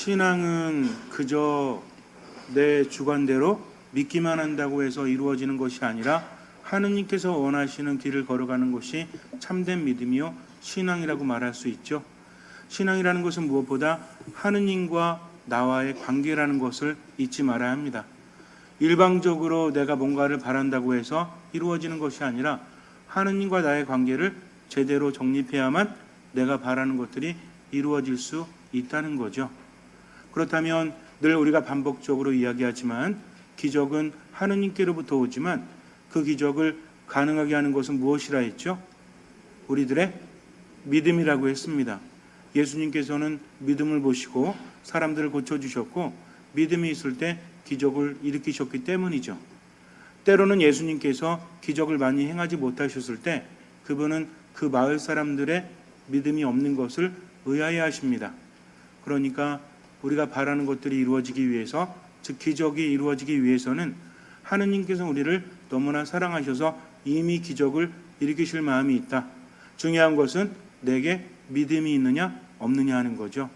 신앙은 그저 내 주관대로 믿기만 한다고 해서 이루어지는 것이 아니라 하느님께서 원하시는 길을 걸어가는 것이 참된 믿음이요 신앙이라고 말할 수 있죠. 신앙이라는 것은 무엇보다 하느님과 나와의 관계라는 것을 잊지 말아야 합니다. 일방적으로 내가 뭔가를 바란다고 해서 이루어지는 것이 아니라 하느님과 나의 관계를 제대로 정립해야만 내가 바라는 것들이 이루어질 수 있다는 거죠. 그렇다면 늘 우리가 반복적으로 이야기하지만 기적은 하느님께로부터 오지만 그 기적을 가능하게 하는 것은 무엇이라 했죠? 우리들의 믿음이라고 했습니다. 예수님께서는 믿음을 보시고 사람들을 고쳐주셨고 믿음이 있을 때 기적을 일으키셨기 때문이죠. 때로는 예수님께서 기적을 많이 행하지 못하셨을 때 그분은 그 마을 사람들의 믿음이 없는 것을 의아해하십니다. 그러니까 우리가 바라는 것들이 이루어지기 위해서, 즉 기적이 이루어지기 위해서는 하느님께서 우리를 너무나 사랑하셔서 이미 기적을 일으키실 마음이 있다. 중요한 것은 내게 믿음이 있느냐 없느냐 하는 거죠.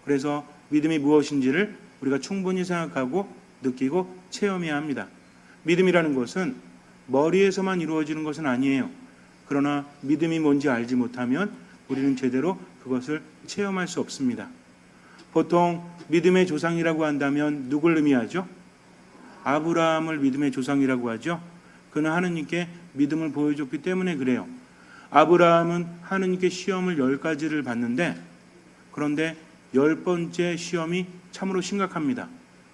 그래서 믿음이 무엇인지를 우리가 충분히 생각하고 느끼고 체험해야 합니다. 믿음이라는 것은 머리에서만 이루어지는 것은 아니에요. 그러나 믿음이 뭔지 알지 못하면 우리는 제대로 그것을 체험할 수 없습니다. 보통 믿음의 조상이라고 한다면 누굴 의미하죠? 아브라함을 믿음의 조상이라고 하죠. 그는 하느님께 믿음을 보여줬기 때문에 그래요. 아브라함은 하느님께 시험을 10가지를 받는데 그런데 10번째 시험이 참으로 심각합니다.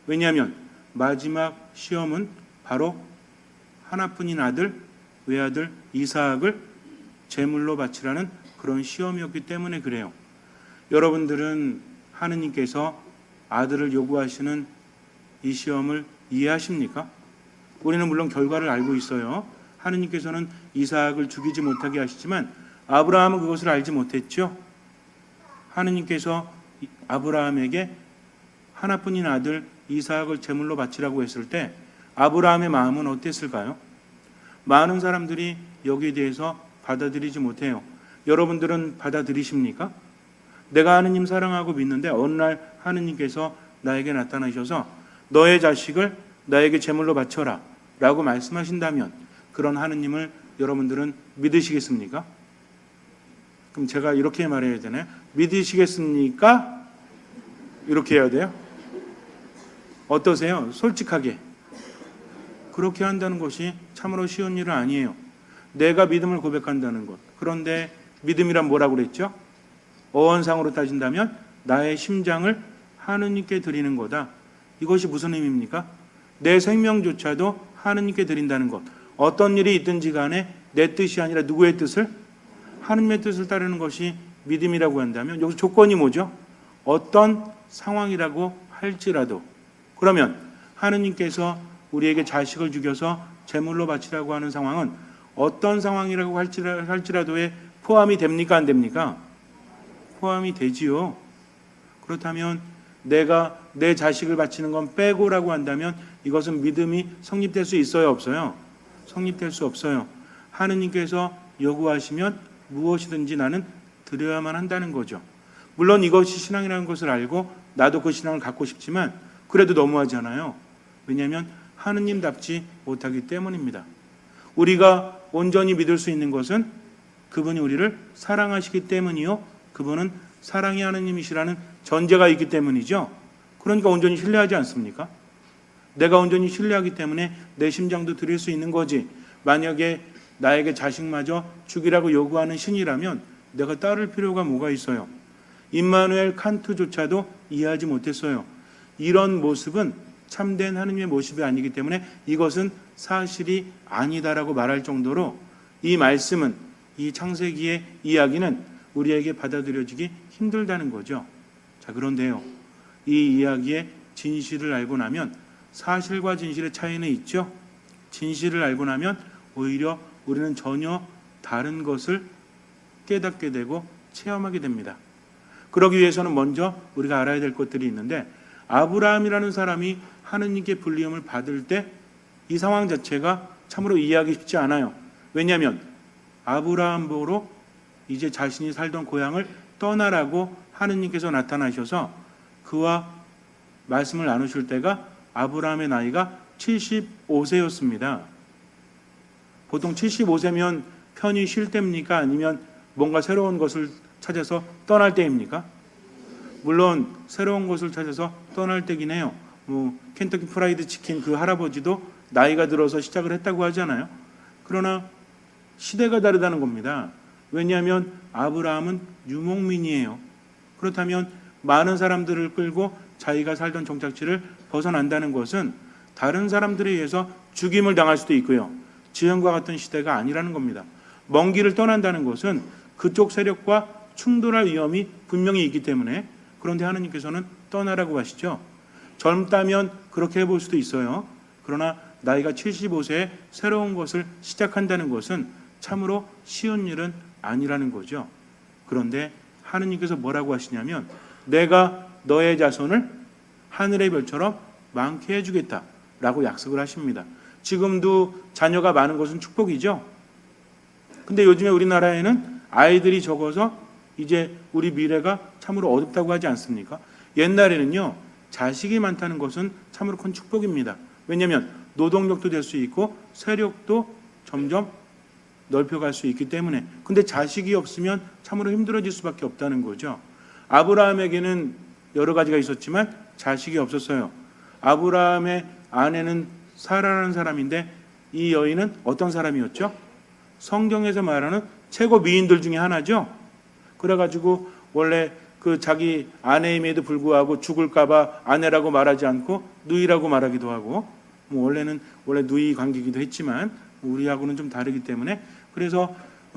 왜냐하면 마지막 시험은 바로 하나뿐인 아들, 외아들 이삭을 제물로 바치라는 그런 시험이었기 때문에 그래요. 여러분들은 하느님께서 아들을 요구하시는 이 시험을 이해하십니까? 우리는 물론 결과를 알고 있어요. 하느님께서는 이삭을 죽이지 못하게 하시지만 아브라함은 그것을 알지 못했죠. 하느님께서 아브라함에게 하나뿐인 아들 이삭을 제물로 바치라고 했을 때 아브라함의 마음은 어땠을까요? 많은 사람들이 여기에 대해서 받아들이지 못해요. 여러분들은 받아들이십니까? 내가 하느님 사랑하고 믿는데 어느 날 하느님께서 나에게 나타나셔서 너의 자식을 나에게 제물로 바쳐라 라고 말씀하신다면 그런 하느님을 여러분들은 믿으시겠습니까? 그럼 제가 이렇게 말해야 되나요? 믿으시겠습니까? 이렇게 해야 돼요? 어떠세요? 솔직하게. 그렇게 한다는 것이 참으로 쉬운 일은 아니에요. 내가 믿음을 고백한다는 것. 그런데 믿음이란 뭐라고 그랬죠? 어원상으로 따진다면 나의 심장을 하느님께 드리는 거다. 이것이 무슨 의미입니까? 내 생명조차도 하느님께 드린다는 것. 어떤 일이 있든지 간에 내 뜻이 아니라 누구의 뜻을? 하느님의 뜻을 따르는 것이 믿음이라고 한다면 여기서 조건이 뭐죠? 어떤 상황이라고 할지라도 그러면 하느님께서 우리에게 자식을 죽여서 제물로 바치라고 하는 상황은 어떤 상황이라고 할지라도에 포함이 됩니까? 안 됩니까? 포함이 되지요. 그렇다면 내가 내 자식을 바치는 건 빼고라고 한다면 이것은 믿음이 성립될 수 있어요? 없어요? 성립될 수 없어요. 하느님께서 요구하시면 무엇이든지 나는 드려야만 한다는 거죠. 물론 이것이 신앙이라는 것을 알고 나도 그 신앙을 갖고 싶지만 그래도 너무하잖아요. 왜냐하면 하느님답지 못하기 때문입니다. 우리가 온전히 믿을 수 있는 것은 그분이 우리를 사랑하시기 때문이요. 그분은 사랑의 하느님이시라는 전제가 있기 때문이죠. 그러니까 온전히 신뢰하지 않습니까? 내가 온전히 신뢰하기 때문에 내 심장도 드릴 수 있는 거지. 만약에 나에게 자식마저 죽이라고 요구하는 신이라면 내가 따를 필요가 뭐가 있어요? 임마누엘 칸트조차도 이해하지 못했어요. 이런 모습은 참된 하느님의 모습이 아니기 때문에 이것은 사실이 아니다라고 말할 정도로 이 말씀은, 이 창세기의 이야기는 우리에게 받아들여지기 힘들다는 거죠. 자, 그런데요, 이 이야기의 진실을 알고 나면 사실과 진실의 차이는 있죠. 진실을 알고 나면 오히려 우리는 전혀 다른 것을 깨닫게 되고 체험하게 됩니다. 그러기 위해서는 먼저 우리가 알아야 될 것들이 있는데 아브라함이라는 사람이 하느님께 불리움을 받을 때 이 상황 자체가 참으로 이해하기 쉽지 않아요. 왜냐하면 아브라함 보러 이제 자신이 살던 고향을 떠나라고 하느님께서 나타나셔서 그와 말씀을 나누실 때가 아브라함의 나이가 75세였습니다. 보통 75세면 편히 쉴 때입니까? 아니면 뭔가 새로운 것을 찾아서 떠날 때입니까? 물론 새로운 것을 찾아서 떠날 때긴 해요. 켄터키 프라이드 치킨 그 할아버지도 나이가 들어서 시작을 했다고 하잖아요. 그러나 시대가 다르다는 겁니다. 왜냐하면 아브라함은 유목민이에요. 그렇다면 많은 사람들을 끌고 자기가 살던 종착지를 벗어난다는 것은 다른 사람들에 의해서 죽임을 당할 수도 있고요. 지금과 같은 시대가 아니라는 겁니다. 먼 길을 떠난다는 것은 그쪽 세력과 충돌할 위험이 분명히 있기 때문에, 그런데 하느님께서는 떠나라고 하시죠. 젊다면 그렇게 해볼 수도 있어요. 그러나 나이가 75세에 새로운 것을 시작한다는 것은 참으로 쉬운 일은 아니라는 거죠. 그런데 하느님께서 뭐라고 하시냐면 내가 너의 자손을 하늘의 별처럼 많게 해주겠다라고 약속을 하십니다. 지금도 자녀가 많은 것은 축복이죠. 근데 요즘에 우리나라에는 아이들이 적어서 이제 우리 미래가 참으로 어둡다고 하지 않습니까? 옛날에는요, 자식이 많다는 것은 참으로 큰 축복입니다. 왜냐하면 노동력도 될 수 있고 세력도 점점 넓혀갈 수 있기 때문에. 근데 자식이 없으면 참으로 힘들어질 수밖에 없다는 거죠. 아브라함에게는 여러 가지가 있었지만 자식이 없었어요. 아브라함의 아내는 사라라는 사람인데 이 여인은 어떤 사람이었죠? 성경에서 말하는 최고 미인들 중에 하나죠. 그래가지고 원래 그 자기 아내임에도 불구하고 죽을까봐 아내라고 말하지 않고 누이라고 말하기도 하고, 원래 누이 관계이기도 했지만 우리하고는 좀 다르기 때문에, 그래서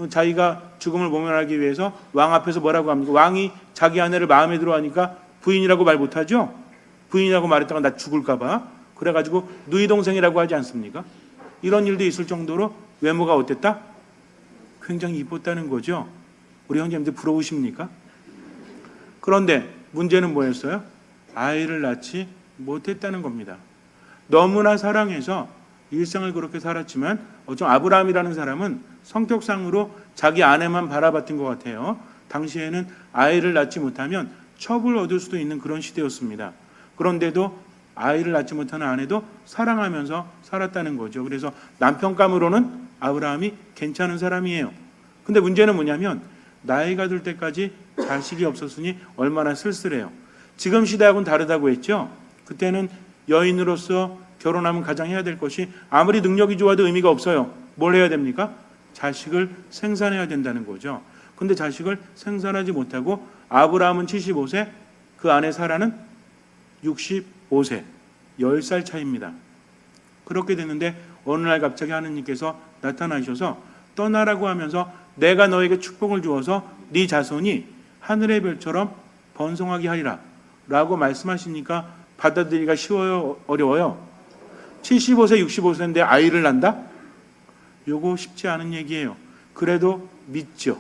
자기가 죽음을 모면하기 위해서 왕 앞에서 뭐라고 합니까? 왕이 자기 아내를 마음에 들어 하니까 부인이라고 말 못하죠. 부인이라고 말했다가 나 죽을까봐 그래가지고 누이 동생이라고 하지 않습니까? 이런 일도 있을 정도로 외모가 어땠다? 굉장히 이뻤다는 거죠. 우리 형제님들 부러우십니까? 그런데 문제는 뭐였어요? 아이를 낳지 못했다는 겁니다. 너무나 사랑해서 일생을 그렇게 살았지만 어쩜 아브라함이라는 사람은 성격상으로 자기 아내만 바라봤던 것 같아요. 당시에는 아이를 낳지 못하면 첩을 얻을 수도 있는 그런 시대였습니다. 그런데도 아이를 낳지 못하는 아내도 사랑하면서 살았다는 거죠. 그래서 남편감으로는 아브라함이 괜찮은 사람이에요. 근데 문제는 뭐냐면 나이가 들 때까지 자식이 없었으니 얼마나 쓸쓸해요. 지금 시대하고는 다르다고 했죠. 그때는 여인으로서 결혼하면 가장 해야 될 것이 아무리 능력이 좋아도 의미가 없어요. 뭘 해야 됩니까? 자식을 생산해야 된다는 거죠. 근데 자식을 생산하지 못하고 아브라함은 75세, 그 아내 사라는 65세, 10살 차이입니다. 그렇게 됐는데 어느 날 갑자기 하느님께서 나타나셔서 떠나라고 하면서 내가 너에게 축복을 주어서 네 자손이 하늘의 별처럼 번성하게 하리라 라고 말씀하시니까 받아들이기가 쉬워요? 어려워요? 75세, 65세인데 아이를 낳는다? 요거 쉽지 않은 얘기예요. 그래도 믿죠.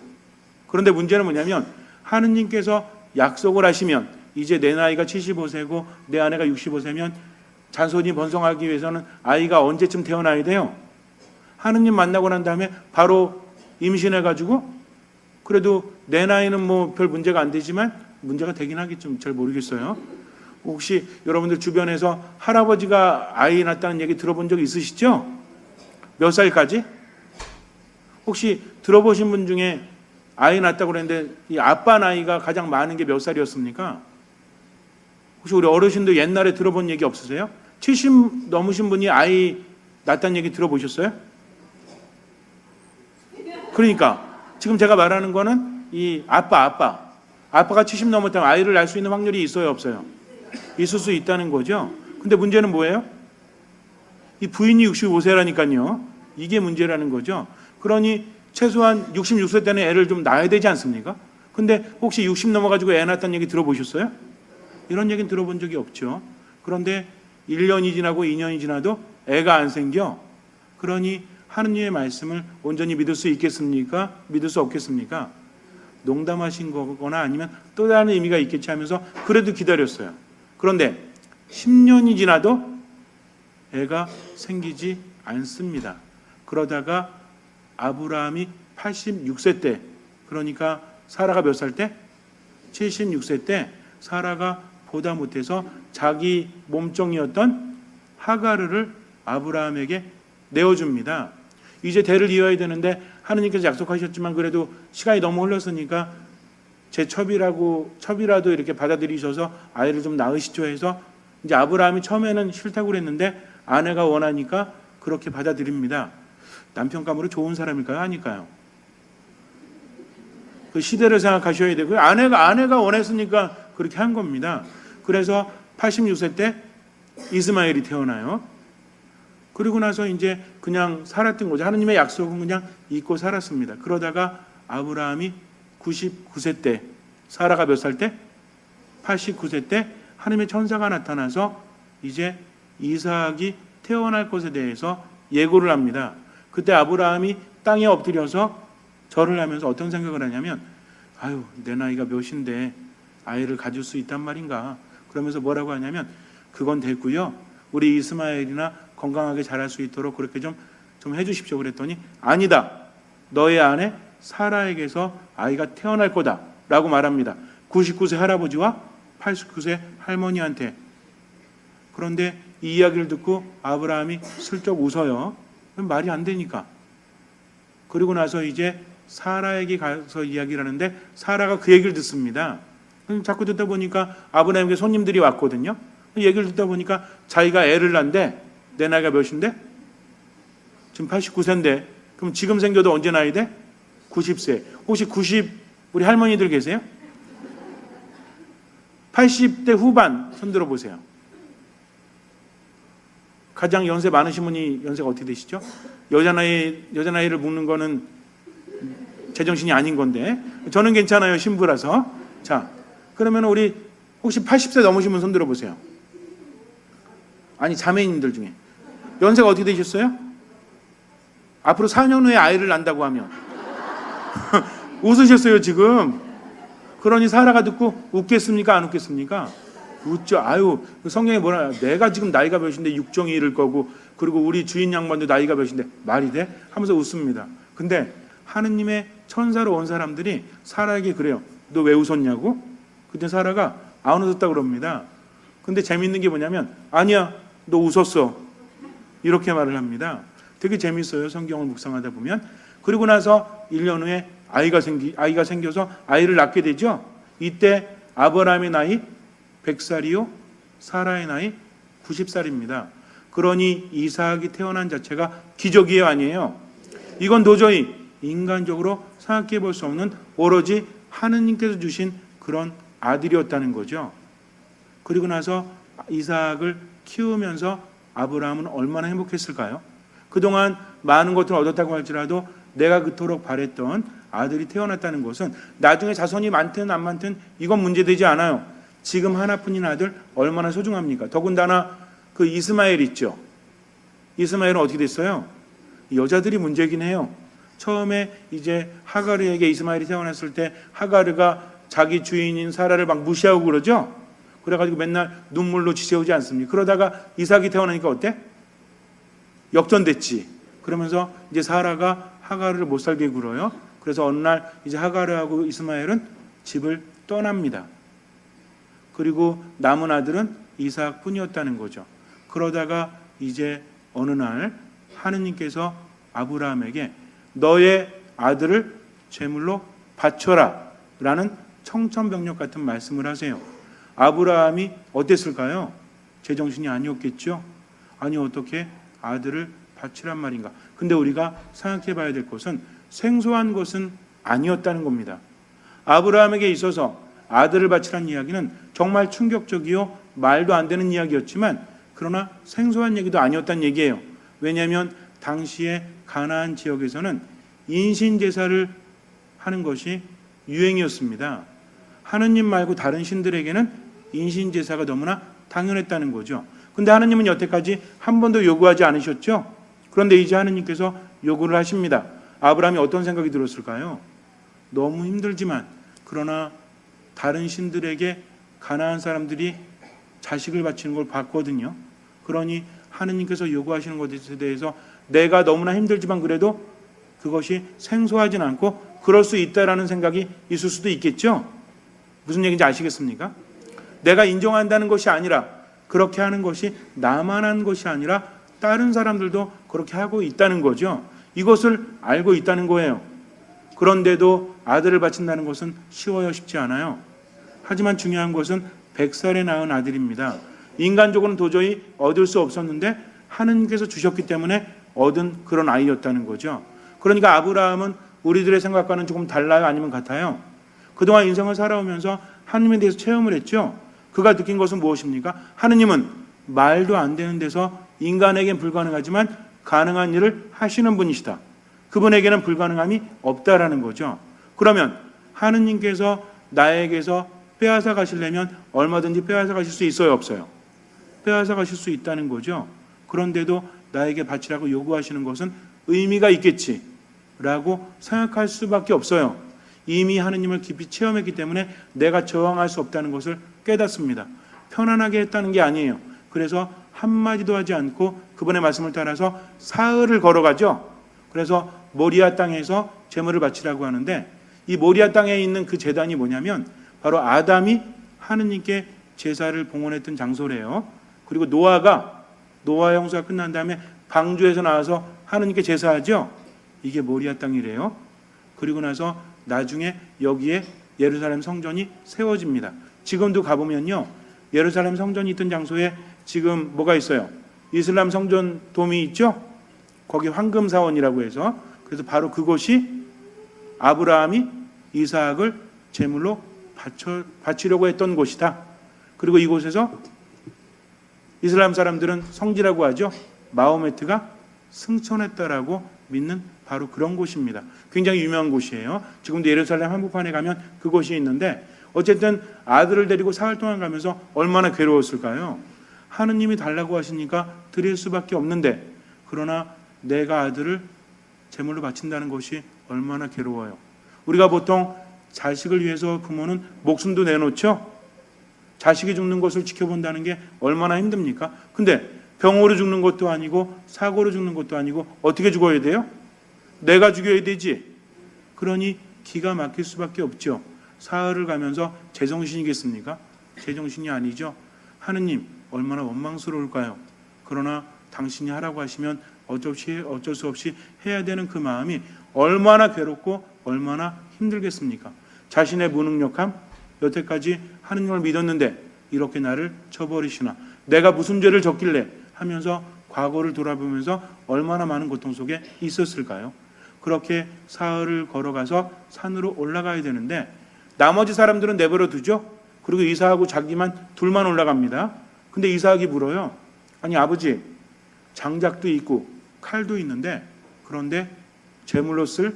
그런데 문제는 뭐냐면 하느님께서 약속을 하시면 이제 내 나이가 75세고 내 아내가 65세면 자손이 번성하기 위해서는 아이가 언제쯤 태어나야 돼요? 하느님 만나고 난 다음에 바로 임신해가지고, 그래도 내 나이는 뭐 별 문제가 안 되지만 문제가 되긴 하겠죠. 잘 모르겠어요. 혹시 여러분들 주변에서 할아버지가 아이 낳았다는 얘기 들어본 적 있으시죠? 몇 살까지? 혹시 들어보신 분 중에 아이 낳았다고 그랬는데 이 아빠 나이가 가장 많은 게 몇 살이었습니까? 혹시 우리 어르신들 옛날에 들어본 얘기 없으세요? 70 넘으신 분이 아이 낳았다는 얘기 들어보셨어요? 그러니까 지금 제가 말하는 거는 이 아빠가 70 넘었다면 아이를 낳을 수 있는 확률이 있어요, 없어요? 있을 수 있다는 거죠. 근데 문제는 뭐예요? 이 부인이 65세라니까요. 이게 문제라는 거죠. 그러니 최소한 66세 때는 애를 좀 낳아야 되지 않습니까? 근데 혹시 60 넘어가지고 애 낳았다는 얘기 들어보셨어요? 이런 얘기는 들어본 적이 없죠. 그런데 1년이 지나고 2년이 지나도 애가 안 생겨. 그러니 하느님의 말씀을 온전히 믿을 수 있겠습니까? 믿을 수 없겠습니까? 농담하신 거거나 아니면 또 다른 의미가 있겠지 하면서 그래도 기다렸어요. 그런데 10년이 지나도 애가 생기지 않습니다. 그러다가 아브라함이 86세 때, 그러니까 사라가 몇 살 때? 76세 때 사라가 보다 못해서 자기 몸종이었던 하가르를 아브라함에게 내어줍니다. 이제 대를 이어야 되는데 하느님께서 약속하셨지만 그래도 시간이 너무 흘렀으니까 제 첩이라도 이렇게 받아들이셔서 아이를 좀 낳으시죠 해서 이제 아브라함이 처음에는 싫다고 그랬는데 아내가 원하니까 그렇게 받아들입니다. 남편감으로 좋은 사람일까요? 아닐까요? 그 시대를 생각하셔야 되고요. 아내가 원했으니까 그렇게 한 겁니다. 그래서 86세 때 이스마엘이 태어나요. 그리고 나서 이제 그냥 살았던 거죠. 하느님의 약속은 그냥 잊고 살았습니다. 그러다가 아브라함이 99세 때, 사라가 몇 살 때? 89세 때 하느님의 천사가 나타나서 이제 이삭이 태어날 것에 대해서 예고를 합니다. 그때 아브라함이 땅에 엎드려서 절을 하면서 어떤 생각을 하냐면 아유, 내 나이가 몇인데 아이를 가질 수 있단 말인가. 그러면서 뭐라고 하냐면 그건 됐고요. 우리 이스마엘이나 건강하게 자랄 수 있도록 그렇게 좀 해주십시오. 그랬더니 아니다. 너의 아내 사라에게서 아이가 태어날 거다. 라고 말합니다. 99세 할아버지와 89세 할머니한테. 그런데 이 이야기를 듣고 아브라함이 슬쩍 웃어요. 말이 안 되니까. 그리고 나서 이제 사라에게 가서 이야기를 하는데 사라가 그 얘기를 듣습니다. 자꾸 듣다 보니까 아브라함에게 손님들이 왔거든요. 얘기를 듣다 보니까 자기가 애를 낳는데 내 나이가 몇인데? 지금 89세인데 그럼 지금 생겨도 언제 나이 돼? 90세. 혹시 90 우리 할머니들 계세요? 80대 후반 손 들어보세요. 가장 연세 많으신 분이 연세가 어떻게 되시죠? 여자 나이를 묻는 거는 제정신이 아닌 건데 저는 괜찮아요. 신부라서. 자, 그러면 우리 혹시 80세 넘으신 분 손 들어보세요. 아니 자매님들 중에 연세가 어떻게 되셨어요? 앞으로 4년 후에 아이를 낳는다고 하면 웃으셨어요 지금. 그러니 사라가 듣고 웃겠습니까 안 웃겠습니까? 웃죠. 아유 성경에 뭐라 내가 지금 나이가 몇인데 육정이 이를 거고 그리고 우리 주인 양반도 나이가 몇인데 말이 돼? 하면서 웃습니다. 근데 하느님의 천사로 온 사람들이 사라에게 그래요. 너 왜 웃었냐고? 그때 사라가 안 웃었다고 그럽니다. 근데 재밌는 게 뭐냐면 아니야 너 웃었어 이렇게 말을 합니다. 되게 재밌어요. 성경을 묵상하다 보면. 그리고 나서 1년 후에 아이가 생겨서 아이를 낳게 되죠. 이때 아브라함의 나이 100살이요 사라의 나이 90살입니다. 그러니 이삭이 태어난 자체가 기적이에요 아니에요? 이건 도저히 인간적으로 생각해 볼 수 없는 오로지 하느님께서 주신 그런 아들이었다는 거죠. 그리고 나서 이삭을 키우면서 아브라함은 얼마나 행복했을까요? 그동안 많은 것들을 얻었다고 할지라도 내가 그토록 바랬던 아들이 태어났다는 것은 나중에 자손이 많든 안 많든 이건 문제되지 않아요. 지금 하나뿐인 아들 얼마나 소중합니까? 더군다나 그 이스마엘 있죠. 이스마엘은 어떻게 됐어요? 여자들이 문제긴 해요. 처음에 이제 하가르에게 이스마엘이 태어났을 때 하가르가 자기 주인인 사라를 막 무시하고 그러죠. 그래가지고 맨날 눈물로 지새우지 않습니까? 그러다가 이삭이 태어나니까 어때? 역전됐지. 그러면서 이제 사라가 하가르를 못 살게 굴어요. 그래서 어느 날 이제 하가르하고 이스마엘은 집을 떠납니다. 그리고 남은 아들은 이삭뿐이었다는 거죠. 그러다가 이제 어느 날 하느님께서 아브라함에게 너의 아들을 제물로 바쳐라 라는 청천벽력 같은 말씀을 하세요. 아브라함이 어땠을까요? 제정신이 아니었겠죠? 아니 어떻게 아들을 바치란 말인가? 근데 우리가 생각해 봐야 될 것은 생소한 것은 아니었다는 겁니다. 아브라함에게 있어서 아들을 바치란 이야기는 정말 충격적이요 말도 안 되는 이야기였지만 그러나 생소한 얘기도 아니었다는 얘기예요. 왜냐하면 당시에 가나안 지역에서는 인신제사를 하는 것이 유행이었습니다. 하느님 말고 다른 신들에게는 인신제사가 너무나 당연했다는 거죠. 근데 하느님은 여태까지 한 번도 요구하지 않으셨죠? 그런데 이제 하느님께서 요구를 하십니다. 아브라함이 어떤 생각이 들었을까요? 너무 힘들지만 그러나 다른 신들에게 가나안 사람들이 자식을 바치는 걸 봤거든요. 그러니 하느님께서 요구하시는 것에 대해서 내가 너무나 힘들지만 그래도 그것이 생소하진 않고 그럴 수 있다라는 생각이 있을 수도 있겠죠. 무슨 얘기인지 아시겠습니까? 내가 인정한다는 것이 아니라, 그렇게 하는 것이 나만 한 것이 아니라 다른 사람들도 그렇게 하고 있다는 거죠. 이것을 알고 있다는 거예요. 그런데도 아들을 바친다는 것은 쉬워요? 쉽지 않아요? 하지만 중요한 것은 100살에 낳은 아들입니다. 인간적으로는 도저히 얻을 수 없었는데 하느님께서 주셨기 때문에 얻은 그런 아이였다는 거죠. 그러니까 아브라함은 우리들의 생각과는 조금 달라요? 아니면 같아요? 그동안 인생을 살아오면서 하느님에 대해서 체험을 했죠. 그가 느낀 것은 무엇입니까? 하느님은 말도 안 되는 데서 인간에겐 불가능하지만 가능한 일을 하시는 분이시다. 그분에게는 불가능함이 없다라는 거죠. 그러면 하느님께서 나에게서 빼앗아 가시려면 얼마든지 빼앗아 가실 수 있어요? 없어요? 빼앗아 가실 수 있다는 거죠. 그런데도 나에게 바치라고 요구하시는 것은 의미가 있겠지라고 생각할 수밖에 없어요. 이미 하느님을 깊이 체험했기 때문에 내가 저항할 수 없다는 것을 깨닫습니다. 편안하게 했다는 게 아니에요. 그래서 한마디도 하지 않고 그분의 말씀을 따라서 사흘을 걸어가죠. 그래서 모리아 땅에서 제물을 바치라고 하는데, 이 모리아 땅에 있는 그 제단이 뭐냐면 바로 아담이 하느님께 제사를 봉헌했던 장소래요. 그리고 노아 형수가 끝난 다음에 방주에서 나와서 하느님께 제사하죠. 이게 모리아 땅이래요. 그리고 나서 나중에 여기에 예루살렘 성전이 세워집니다. 지금도 가보면요, 예루살렘 성전이 있던 장소에 지금 뭐가 있어요? 이슬람 성전 돔이 있죠. 거기 황금사원이라고 해서, 그래서 바로 그곳이 아브라함이 이삭을 제물로 바치려고 했던 곳이다. 그리고 이곳에서 이슬람 사람들은 성지라고 하죠. 마호메트가 승천했다라고 믿는 바로 그런 곳입니다. 굉장히 유명한 곳이에요. 지금도 예루살렘 한복판에 가면 그곳이 있는데, 어쨌든 아들을 데리고 사흘 동안 가면서 얼마나 괴로웠을까요? 하느님이 달라고 하시니까 드릴 수밖에 없는데, 그러나 내가 아들을 제물로 바친다는 것이 얼마나 괴로워요. 우리가 보통 자식을 위해서 부모는 목숨도 내놓죠. 자식이 죽는 것을 지켜본다는 게 얼마나 힘듭니까? 근데 병으로 죽는 것도 아니고 사고로 죽는 것도 아니고 어떻게 죽어야 돼요? 내가 죽여야 되지. 그러니 기가 막힐 수밖에 없죠. 사흘을 가면서 제정신이겠습니까? 제정신이 아니죠. 하느님, 얼마나 원망스러울까요? 그러나 당신이 하라고 하시면 어쩔 수 없이 해야 되는 그 마음이 얼마나 괴롭고 얼마나 힘들겠습니까? 자신의 무능력함, 여태까지 하느님을 믿었는데 이렇게 나를 쳐버리시나, 내가 무슨 죄를 졌길래 하면서 과거를 돌아보면서 얼마나 많은 고통 속에 있었을까요? 그렇게 사흘을 걸어가서 산으로 올라가야 되는데 나머지 사람들은 내버려 두죠. 그리고 이삭하고 자기만 둘만 올라갑니다. 근데 이삭이 물어요. 아니 아버지, 장작도 있고 칼도 있는데 그런데 제물로 쓸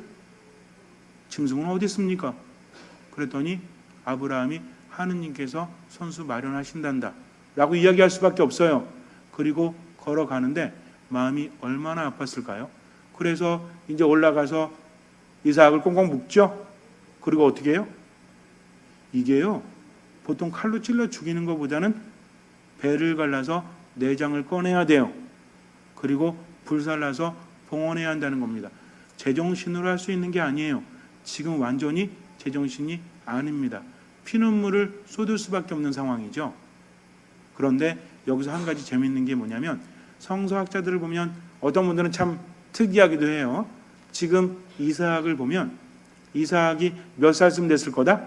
짐승은 어디 있습니까? 그랬더니 아브라함이 하느님께서 선수 마련하신단다 라고 이야기할 수밖에 없어요. 그리고 걸어가는데 마음이 얼마나 아팠을까요? 그래서 이제 올라가서 이삭을 꽁꽁 묶죠. 그리고 어떻게 해요? 이게요, 보통 칼로 찔러 죽이는 것보다는 배를 갈라서 내장을 꺼내야 돼요. 그리고 불살라서 봉헌해야 한다는 겁니다. 제정신으로 할 수 있는 게 아니에요. 지금 완전히 제정신이 아닙니다. 피눈물을 쏟을 수밖에 없는 상황이죠. 그런데 여기서 한 가지 재미있는 게 뭐냐면, 성서학자들을 보면 어떤 분들은 참 특이하기도 해요. 지금 이삭을 보면 이삭이 몇 살쯤 됐을 거다?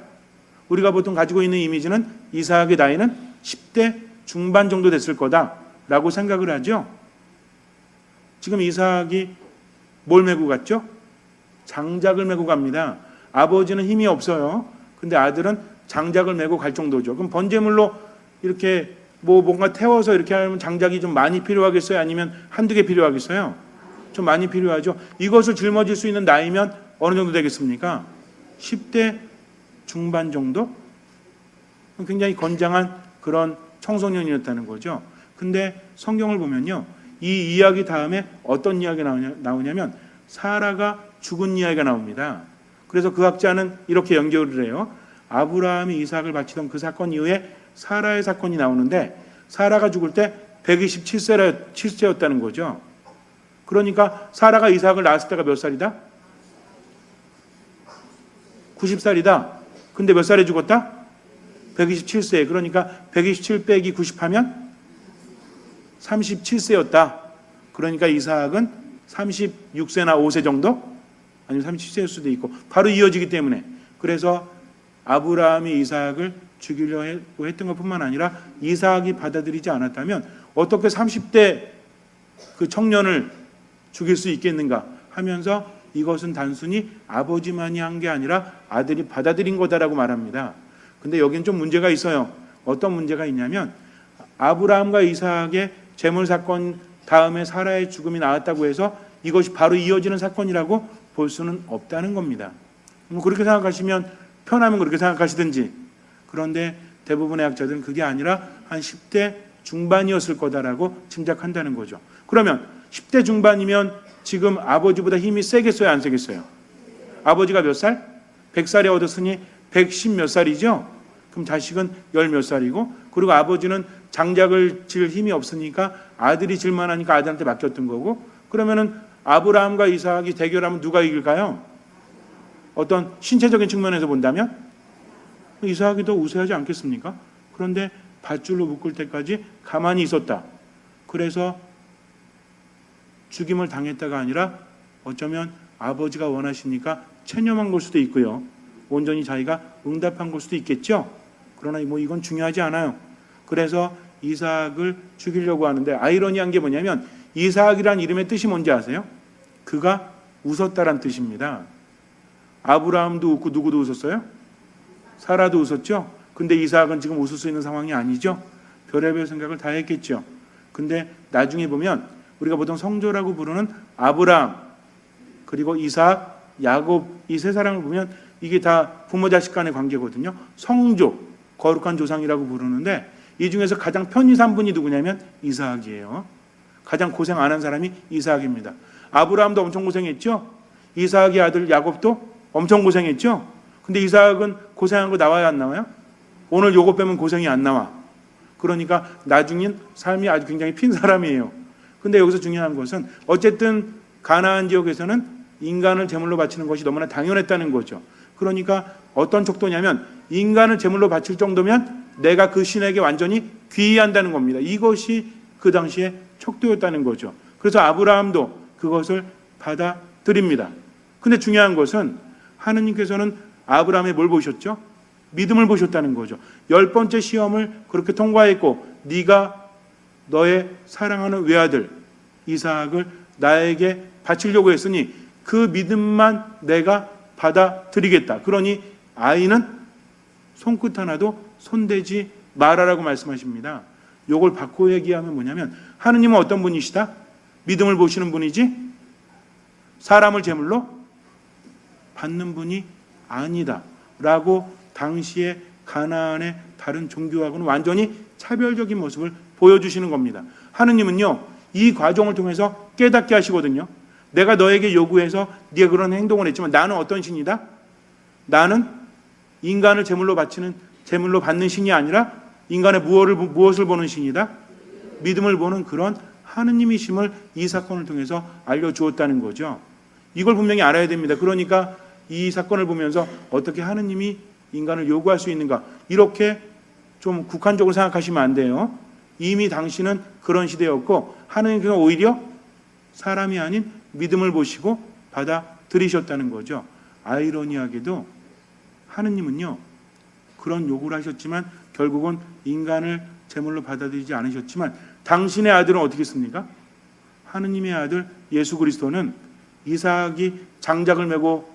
우리가 보통 가지고 있는 이미지는 이삭의 나이는 10대 중반 정도 됐을 거다라고 생각을 하죠. 지금 이삭이 뭘 메고 갔죠? 장작을 메고 갑니다. 아버지는 힘이 없어요. 근데 아들은 장작을 메고 갈 정도죠. 그럼 번제물로 이렇게 뭔가 태워서 이렇게 하면 장작이 좀 많이 필요하겠어요? 아니면 한두 개 필요하겠어요? 좀 많이 필요하죠. 이것을 짊어질 수 있는 나이면 어느 정도 되겠습니까? 10대 중반 정도? 굉장히 건장한 그런 청소년이었다는 거죠. 근데 성경을 보면요, 이 이야기 다음에 어떤 이야기가 나오냐면 사라가 죽은 이야기가 나옵니다. 그래서 그 학자는 이렇게 연결을 해요. 아브라함이 이삭을 바치던 그 사건 이후에 사라의 사건이 나오는데, 사라가 죽을 때 127세였다는 거죠. 그러니까 사라가 이삭을 낳았을 때가 몇 살이다? 90살이다. 근데 몇 살에 죽었다? 127세. 그러니까 127 빼기 90 하면 37세였다. 그러니까 이삭은 36세나 5세 정도? 아니면 37세일 수도 있고 바로 이어지기 때문에, 그래서 아브라함이 이삭을 죽이려고 했던 것뿐만 아니라 이삭이 받아들이지 않았다면 어떻게 30대 그 청년을 죽일 수 있겠는가 하면서 이것은 단순히 아버지만이 한 게 아니라 아들이 받아들인 거다라고 말합니다. 근데 여기는 좀 문제가 있어요. 어떤 문제가 있냐면 아브라함과 이삭의 재물 사건 다음에 사라의 죽음이 나왔다고 해서 이것이 바로 이어지는 사건이라고 볼 수는 없다는 겁니다. 그렇게 생각하시면 편하면 그렇게 생각하시든지, 그런데 대부분의 학자들은 그게 아니라 한 10대 중반이었을 거다라고 짐작한다는 거죠. 그러면 10대 중반이면 지금 아버지보다 힘이 세겠어요, 안 세겠어요? 아버지가 몇 살? 100살에 얻었으니 110 몇 살이죠? 그럼 자식은 10 몇 살이고, 그리고 아버지는 장작을 질 힘이 없으니까 아들이 질만 하니까 아들한테 맡겼던 거고, 그러면은 아브라함과 이삭이 대결하면 누가 이길까요? 어떤 신체적인 측면에서 본다면 이삭이 더 우세하지 않겠습니까? 그런데 밧줄로 묶을 때까지 가만히 있었다. 그래서 죽임을 당했다가 아니라 어쩌면 아버지가 원하시니까 체념한 걸 수도 있고요. 온전히 자기가 응답한 걸 수도 있겠죠. 그러나 뭐 이건 중요하지 않아요. 그래서 이삭을 죽이려고 하는데 아이러니한 게 뭐냐면 이삭이란 이름의 뜻이 뭔지 아세요? 그가 웃었다란 뜻입니다. 아브라함도 웃고 누구도 웃었어요? 사라도 웃었죠? 근데 이삭은 지금 웃을 수 있는 상황이 아니죠? 별의별 생각을 다 했겠죠. 근데 나중에 보면 우리가 보통 성조라고 부르는 아브라함, 그리고 이삭, 야곱, 이 세 사람을 보면 이게 다 부모 자식 간의 관계거든요. 성조, 거룩한 조상이라고 부르는데 이 중에서 가장 편히 산 분이 누구냐면 이삭이에요. 가장 고생 안 한 사람이 이삭입니다. 아브라함도 엄청 고생했죠. 이삭의 아들 야곱도 엄청 고생했죠. 근데 이삭은 고생한 거 나와요, 안 나와요? 오늘 요거 빼면 고생이 안 나와. 그러니까 나중엔 삶이 아주 굉장히 핀 사람이에요. 근데 여기서 중요한 것은 어쨌든 가나안 지역에서는 인간을 제물로 바치는 것이 너무나 당연했다는 거죠. 그러니까 어떤 척도냐면 인간을 제물로 바칠 정도면 내가 그 신에게 완전히 귀의한다는 겁니다. 이것이 그 당시에 척도였다는 거죠. 그래서 아브라함도 그것을 받아들입니다. 근데 중요한 것은 하느님께서는 아브라함의 뭘 보셨죠? 믿음을 보셨다는 거죠. 10번째 시험을 그렇게 통과했고 네가 너의 사랑하는 외아들 이삭을 나에게 바치려고 했으니 그 믿음만 내가 받아들이겠다. 그러니 아이는 손끝 하나도 손대지 말아라고 말씀하십니다. 이걸 바꿔 얘기하면 뭐냐면 하느님은 어떤 분이시다? 믿음을 보시는 분이지 사람을 제물로 받는 분이 아니다 라고 당시에 가나안의 다른 종교하고는 완전히 차별적인 모습을 보여주시는 겁니다. 하느님은요 이 과정을 통해서 깨닫게 하시거든요. 내가 너에게 요구해서 네가 그런 행동을 했지만 나는 어떤 신이다? 나는 인간을 제물로 바치는 제물로 받는 신이 아니라 인간의 무엇을 보는 신이다? 믿음을 보는 그런 하느님이심을 이 사건을 통해서 알려주었다는 거죠. 이걸 분명히 알아야 됩니다. 그러니까 이 사건을 보면서 어떻게 하느님이 인간을 요구할 수 있는가 이렇게 좀 국한적으로 생각하시면 안 돼요. 이미 당시는 그런 시대였고 하느님께서 오히려 사람이 아닌 믿음을 보시고 받아들이셨다는 거죠. 아이러니하게도 하느님은요 그런 요구를 하셨지만 결국은 인간을 제물로 받아들이지 않으셨지만 당신의 아들은 어떻게 했습니까? 하느님의 아들 예수 그리스도는 이삭이 장작을 메고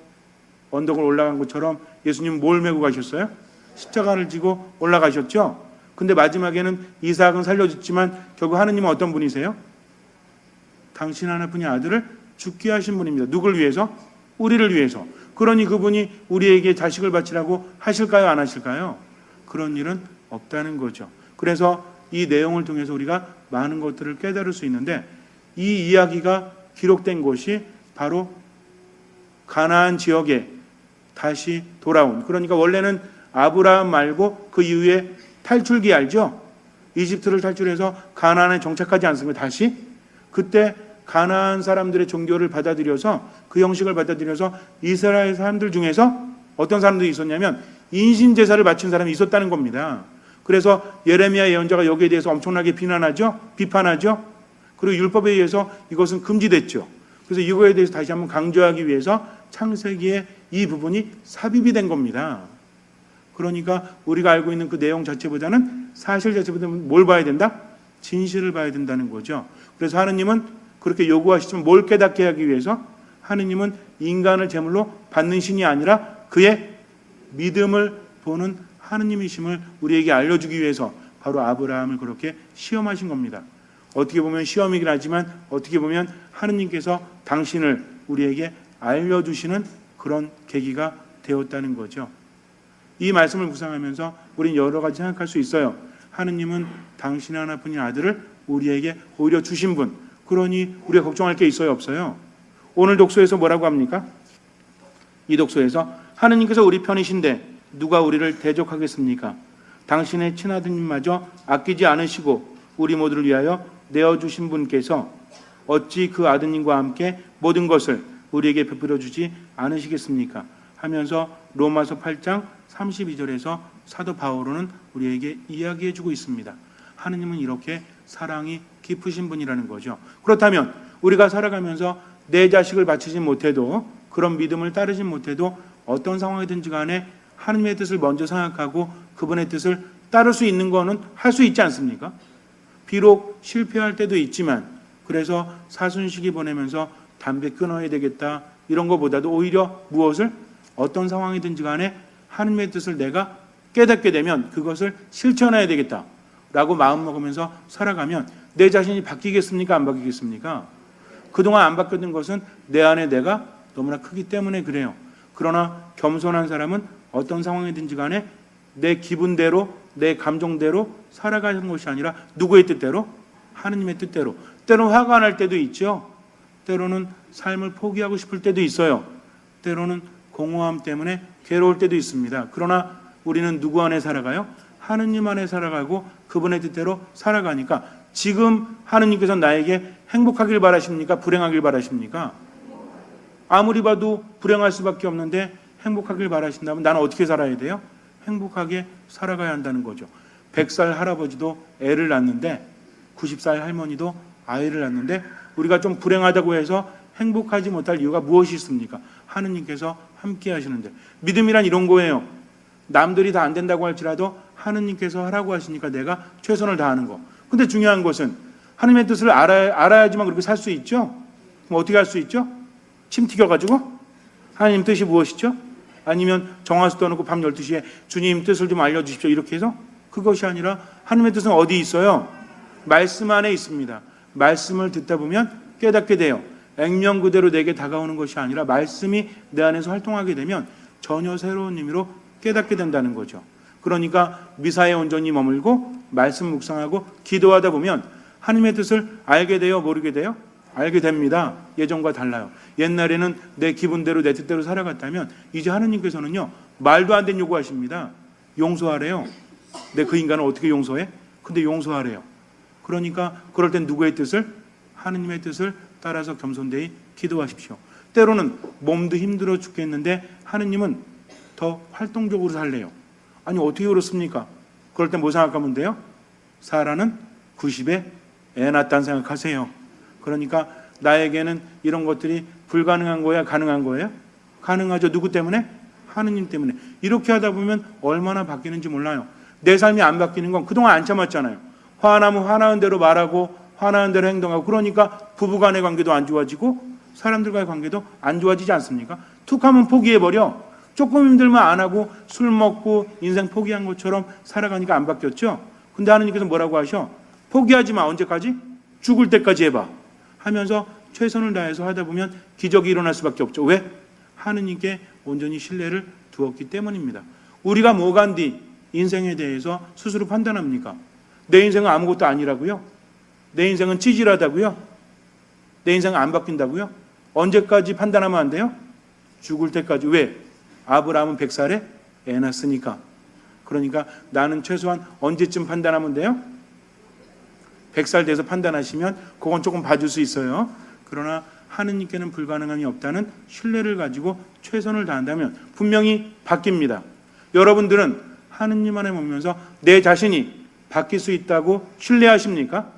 언덕을 올라간 것처럼 예수님 뭘 메고 가셨어요? 십자가를 지고 올라가셨죠. 근데 마지막에는 이삭은 살려줬지만 결국 하느님은 어떤 분이세요? 당신 하나뿐인 아들을 죽게 하신 분입니다. 누굴 위해서? 우리를 위해서. 그러니 그분이 우리에게 자식을 바치라고 하실까요? 안 하실까요? 그런 일은 없다는 거죠. 그래서 이 내용을 통해서 우리가 많은 것들을 깨달을 수 있는데 이 이야기가 기록된 곳이 바로 가나안 지역에 다시 돌아온, 그러니까 원래는 아브라함 말고 그 이후에 탈출기 알죠? 이집트를 탈출해서 가나안에 정착하지 않습니까? 다시 그때 가나안 사람들의 종교를 받아들여서 그 형식을 받아들여서 이스라엘 사람들 중에서 어떤 사람들이 있었냐면 인신 제사를 바친 사람이 있었다는 겁니다. 그래서 예레미야 예언자가 여기에 대해서 엄청나게 비판하죠. 그리고 율법에 의해서 이것은 금지됐죠. 그래서 이거에 대해서 다시 한번 강조하기 위해서 창세기에 이 부분이 삽입이 된 겁니다. 그러니까 우리가 알고 있는 그 내용 자체보다는 사실 자체보다는 뭘 봐야 된다? 진실을 봐야 된다는 거죠. 그래서 하느님은 그렇게 요구하시지만 뭘 깨닫게 하기 위해서 하느님은 인간을 제물로 받는 신이 아니라 그의 믿음을 보는 하느님이심을 우리에게 알려주기 위해서 바로 아브라함을 그렇게 시험하신 겁니다. 어떻게 보면 시험이긴 하지만 어떻게 보면 하느님께서 당신을 우리에게 알려주시는 그런 계기가 되었다는 거죠. 이 말씀을 묵상하면서 우리는 여러 가지 생각할 수 있어요. 하느님은 당신 하나뿐인 아들을 우리에게 오히려 주신 분. 그러니 우리가 걱정할 게 있어요, 없어요? 오늘 독서에서 뭐라고 합니까? 이 독서에서 하느님께서 우리 편이신데 누가 우리를 대적하겠습니까? 당신의 친아드님마저 아끼지 않으시고 우리 모두를 위하여 내어주신 분께서 어찌 그 아드님과 함께 모든 것을 우리에게 베풀어 주지 않으시겠습니까? 하면서 로마서 8장 32절에서 사도 바오로는 우리에게 이야기해 주고 있습니다. 하느님은 이렇게 사랑이 깊으신 분이라는 거죠. 그렇다면 우리가 살아가면서 내 자식을 바치지 못해도 그런 믿음을 따르지 못해도 어떤 상황이든지 간에 하느님의 뜻을 먼저 생각하고 그분의 뜻을 따를 수 있는 거는 할 수 있지 않습니까? 비록 실패할 때도 있지만 그래서 사순시기 보내면서 담배 끊어야 되겠다 이런 것보다도 오히려 무엇을 어떤 상황이든지 간에 하느님의 뜻을 내가 깨닫게 되면 그것을 실천해야 되겠다라고 마음먹으면서 살아가면 내 자신이 바뀌겠습니까? 안 바뀌겠습니까? 그동안 안 바뀌었던 것은 내 안에 내가 너무나 크기 때문에 그래요. 그러나 겸손한 사람은 어떤 상황이든지 간에 내 기분대로 내 감정대로 살아가는 것이 아니라 누구의 뜻대로? 하느님의 뜻대로. 때로는 화가 날 때도 있죠. 때로는 삶을 포기하고 싶을 때도 있어요. 때로는 공허함 때문에 괴로울 때도 있습니다. 그러나 우리는 누구 안에 살아가요? 하느님 안에 살아가고 그분의 뜻대로 살아가니까 지금 하느님께서 나에게 행복하길 바라십니까? 불행하길 바라십니까? 아무리 봐도 불행할 수밖에 없는데 행복하길 바라신다면 나는 어떻게 살아야 돼요? 행복하게 살아가야 한다는 거죠. 100살 할아버지도 애를 낳는데 90살 할머니도 아이를 낳는데 우리가 좀 불행하다고 해서 행복하지 못할 이유가 무엇이 있습니까? 하느님께서 함께 하시는데 믿음이란 이런 거예요. 남들이 다 안 된다고 할지라도 하느님께서 하라고 하시니까 내가 최선을 다하는 거. 근데 중요한 것은 하느님의 뜻을 알아야지만 그렇게 살 수 있죠. 그럼 어떻게 할 수 있죠? 침 튀겨가지고 하느님 뜻이 무엇이죠? 아니면 정화수 떠놓고 밤 12시에 주님 뜻을 좀 알려주십시오 이렇게 해서 그것이 아니라 하느님의 뜻은 어디 있어요? 말씀 안에 있습니다. 말씀을 듣다 보면 깨닫게 돼요. 액면 그대로 내게 다가오는 것이 아니라 말씀이 내 안에서 활동하게 되면 전혀 새로운 의미로 깨닫게 된다는 거죠. 그러니까 미사에 온전히 머물고 말씀 묵상하고 기도하다 보면 하느님의 뜻을 알게 돼요? 모르게 돼요? 알게 됩니다. 예전과 달라요. 옛날에는 내 기분대로 내 뜻대로 살아갔다면 이제 하느님께서는요 말도 안 되는 요구하십니다. 용서하래요. 내 그 인간을 어떻게 용서해? 근데 용서하래요. 그러니까 그럴 땐 누구의 뜻을? 하느님의 뜻을 따라서 겸손되이 기도하십시오. 때로는 몸도 힘들어 죽겠는데 하느님은 더 활동적으로 살래요. 아니 어떻게 그렇습니까? 그럴 때 뭐 생각하면 돼요? 사라는 90에 애 낳았다는 생각하세요. 그러니까 나에게는 이런 것들이 불가능한 거야? 가능한 거예요? 가능하죠. 누구 때문에? 하느님 때문에. 이렇게 하다 보면 얼마나 바뀌는지 몰라요. 내 삶이 안 바뀌는 건 그동안 안 참았잖아요. 화나면 화나는 대로 말하고 화나는 대로 행동하고 그러니까 부부간의 관계도 안 좋아지고 사람들과의 관계도 안 좋아지지 않습니까? 툭 하면 포기해버려. 조금 힘들면 안 하고 술 먹고 인생 포기한 것처럼 살아가니까 안 바뀌었죠. 근데 하느님께서 뭐라고 하셔? 포기하지 마. 언제까지? 죽을 때까지 해봐 하면서 최선을 다해서 하다 보면 기적이 일어날 수밖에 없죠. 왜? 하느님께 온전히 신뢰를 두었기 때문입니다. 우리가 뭐간디 인생에 대해서 스스로 판단합니까? 내 인생은 아무것도 아니라고요? 내 인생은 찌질하다고요? 내 인생은 안 바뀐다고요? 언제까지 판단하면 안 돼요? 죽을 때까지. 왜? 아브라함은 100살에 애 낳았으니까. 그러니까 나는 최소한 언제쯤 판단하면 돼요? 100살 돼서 판단하시면 그건 조금 봐줄 수 있어요. 그러나 하느님께는 불가능함이 없다는 신뢰를 가지고 최선을 다한다면 분명히 바뀝니다. 여러분들은 하느님 안에 머물면서 내 자신이 바뀔 수 있다고 신뢰하십니까?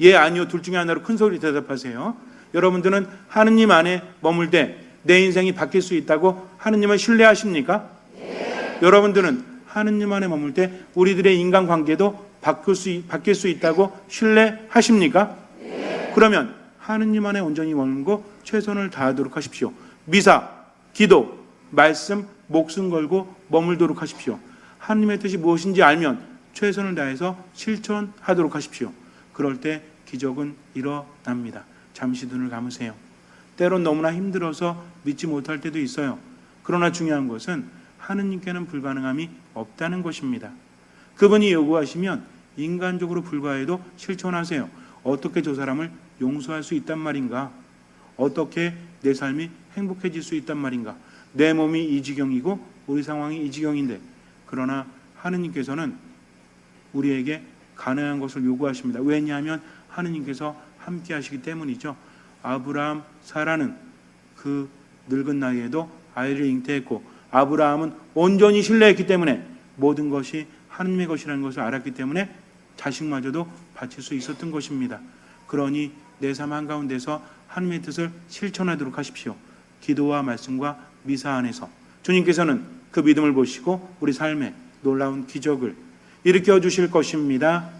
예, 아니요, 둘 중에 하나로 큰 소리 대답하세요. 여러분들은 하느님 안에 머물 때 내 인생이 바뀔 수 있다고 하느님을 신뢰하십니까? 네. 여러분들은 하느님 안에 머물 때 우리들의 인간관계도 바뀔 수 있다고 신뢰하십니까? 네. 그러면 하느님 안에 온전히 머물고 최선을 다하도록 하십시오. 미사, 기도, 말씀, 목숨 걸고 머물도록 하십시오. 하느님의 뜻이 무엇인지 알면 최선을 다해서 실천하도록 하십시오. 그럴 때 기적은 일어납니다. 잠시 눈을 감으세요. 때론 너무나 힘들어서 믿지 못할 때도 있어요. 그러나 중요한 것은 하느님께는 불가능함이 없다는 것입니다. 그분이 요구하시면 인간적으로 불과해도 실천하세요. 어떻게 저 사람을 용서할 수 있단 말인가? 어떻게 내 삶이 행복해질 수 있단 말인가? 내 몸이 이 지경이고 우리 상황이 이 지경인데, 그러나 하느님께서는 우리에게 가능한 것을 요구하십니다. 왜냐하면 하느님께서 함께 하시기 때문이죠. 아브라함, 사라는 그 늙은 나이에도 아이를 잉태했고, 아브라함은 온전히 신뢰했기 때문에 모든 것이 하느님의 것이라는 것을 알았기 때문에 자식마저도 바칠 수 있었던 것입니다. 그러니 내 삶 한가운데서 하느님의 뜻을 실천하도록 하십시오. 기도와 말씀과 미사 안에서 주님께서는 그 믿음을 보시고 우리 삶에 놀라운 기적을 일으켜 주실 것입니다.